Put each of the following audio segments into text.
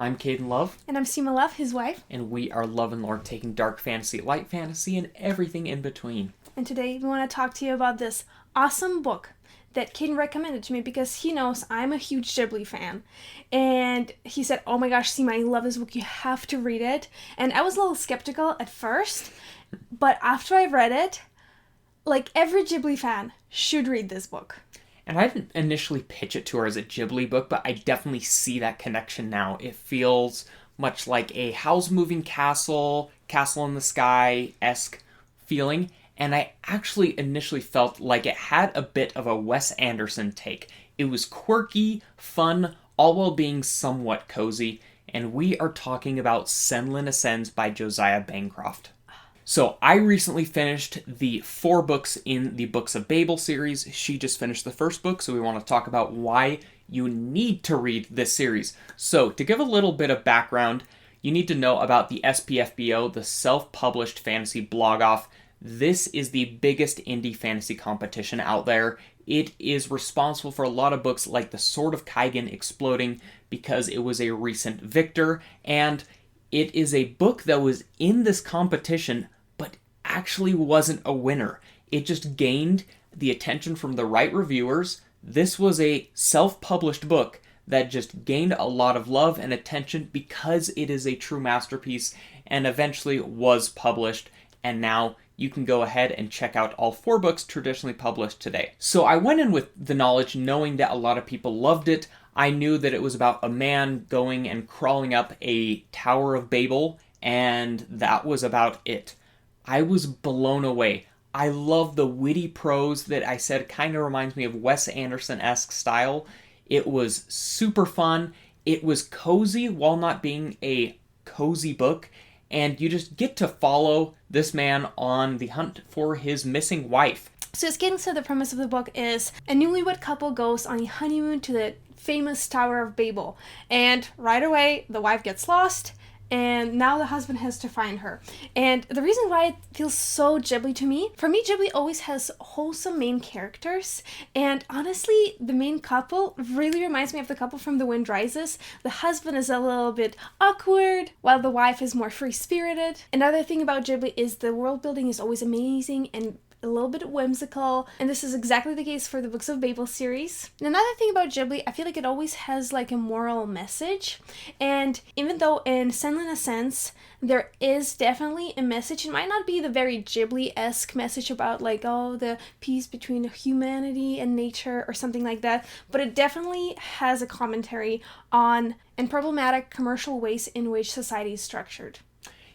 I'm Caden Love. And I'm Seema Love, his wife. And we are Love and Lore, taking dark fantasy, light fantasy, and everything in between. And today we want to talk to you about this awesome book that Caden recommended to me because he knows I'm a huge Ghibli fan. And he said, oh my gosh, Seema, I love this book. You have to read it. And I was a little skeptical at first, but after I read it, like every Ghibli fan should read this book. And I didn't initially pitch it to her as a Ghibli book, but I definitely see that connection now. It feels much like a Howl's Moving Castle, Castle in the Sky-esque feeling. And I actually initially felt like it had a bit of a Wes Anderson take. It was quirky, fun, all while being somewhat cozy. And we are talking about Senlin Ascends by Josiah Bancroft. So I recently finished the 4 books in the Books of Babel series. She just finished the first book, so we want to talk about why you need to read this series. So to give a little bit of background, you need to know about the SPFBO, the Self-Published Fantasy Blog-Off. This is the biggest indie fantasy competition out there. It is responsible for a lot of books like The Sword of Kaigen exploding because it was a recent victor, and it is a book that was in this competition actually wasn't a winner. It just gained the attention from the right reviewers. This was a self-published book that just gained a lot of love and attention because it is a true masterpiece and eventually was published, and now you can go ahead and check out all 4 books traditionally published today. So I went in with the knowledge knowing that a lot of people loved it. I knew that it was about a man going and crawling up a Tower of Babel, and that was about it. I was blown away. I love the witty prose that I said kind of reminds me of Wes Anderson-esque style. It was super fun. It was cozy while not being a cozy book. And you just get to follow this man on the hunt for his missing wife. So as Caden said, the premise of the book is a newlywed couple goes on a honeymoon to the famous Tower of Babel. And right away, the wife gets lost. And now the husband has to find her. And the reason why it feels so Ghibli to me, for me, Ghibli always has wholesome main characters. And honestly, the main couple really reminds me of the couple from The Wind Rises. The husband is a little bit awkward, while the wife is more free-spirited. Another thing about Ghibli is the world building is always amazing and a little bit whimsical, and this is exactly the case for the Books of Babel series. And another thing about Ghibli, I feel like it always has like a moral message, and even though in Senlin Ascends there is definitely a message, it might not be the very Ghibli-esque message about like, oh, the peace between humanity and nature or something like that, but it definitely has a commentary on and problematic commercial ways in which society is structured.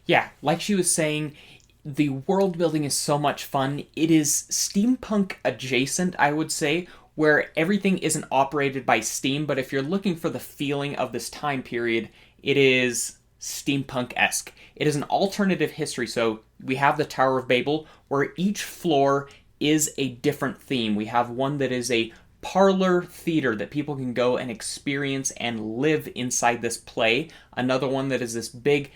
Yeah, like she was saying, the world building is so much fun. It is steampunk adjacent, I would say, where everything isn't operated by steam, but if you're looking for the feeling of this time period, it is steampunk-esque. It is an alternative history, so we have the Tower of Babel, where each floor is a different theme. We have one that is a parlor theater that people can go and experience and live inside this play. Another one that is this big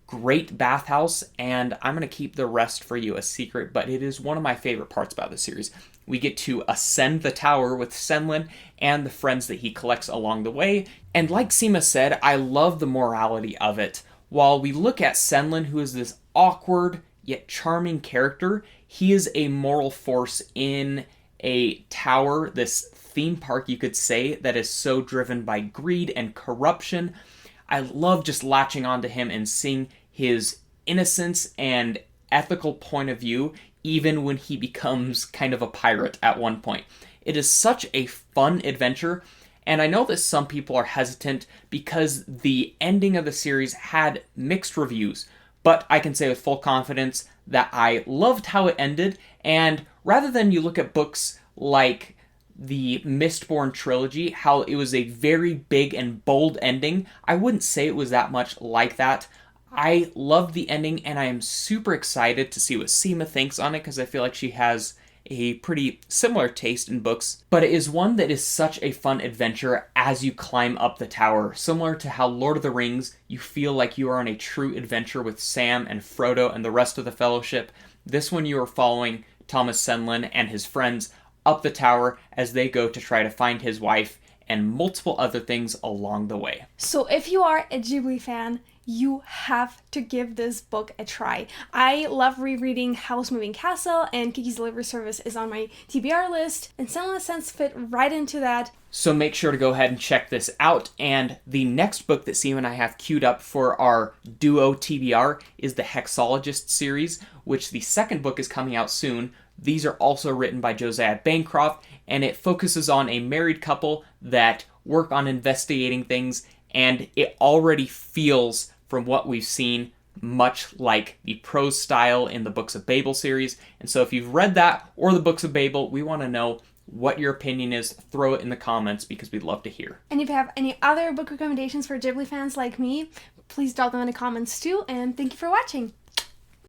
great bathhouse, and I'm going to keep the rest for you a secret, but it is one of my favorite parts about the series. We get to ascend the tower with Senlin and the friends that he collects along the way, and like Seema said, I love the morality of it. While we look at Senlin, who is this awkward yet charming character, he is a moral force in a tower, this theme park you could say, that is so driven by greed and corruption. I love just latching onto him and seeing his innocence and ethical point of view, even when he becomes kind of a pirate at one point. It is such a fun adventure, and I know that some people are hesitant because the ending of the series had mixed reviews, but I can say with full confidence that I loved how it ended, and rather than you look at books like the Mistborn trilogy, how it was a very big and bold ending, I wouldn't say it was that much like that. I loved the ending, and I am super excited to see what Seema thinks on it, because I feel like she has a pretty similar taste in books, but it is one that is such a fun adventure as you climb up the tower. Similar to how Lord of the Rings, you feel like you are on a true adventure with Sam and Frodo and the rest of the Fellowship. This one you are following Thomas Senlin and his friends up the tower as they go to try to find his wife and multiple other things along the way. So if you are a Ghibli fan, you have to give this book a try. I love rereading Howl's Moving Castle, and Kiki's Delivery Service is on my TBR list, and Silent Ascents fit right into that. So make sure to go ahead and check this out. And the next book that Seema and I have queued up for our duo TBR is the Hexologist series, which the second book is coming out soon. These are also written by Josiah Bancroft, and it focuses on a married couple that work on investigating things, and it already feels, from what we've seen, much like the prose style in the Books of Babel series. And so if you've read that or the Books of Babel, we want to know what your opinion is. Throw it in the comments because we'd love to hear. And if you have any other book recommendations for Ghibli fans like me, please drop them in the comments too, and thank you for watching.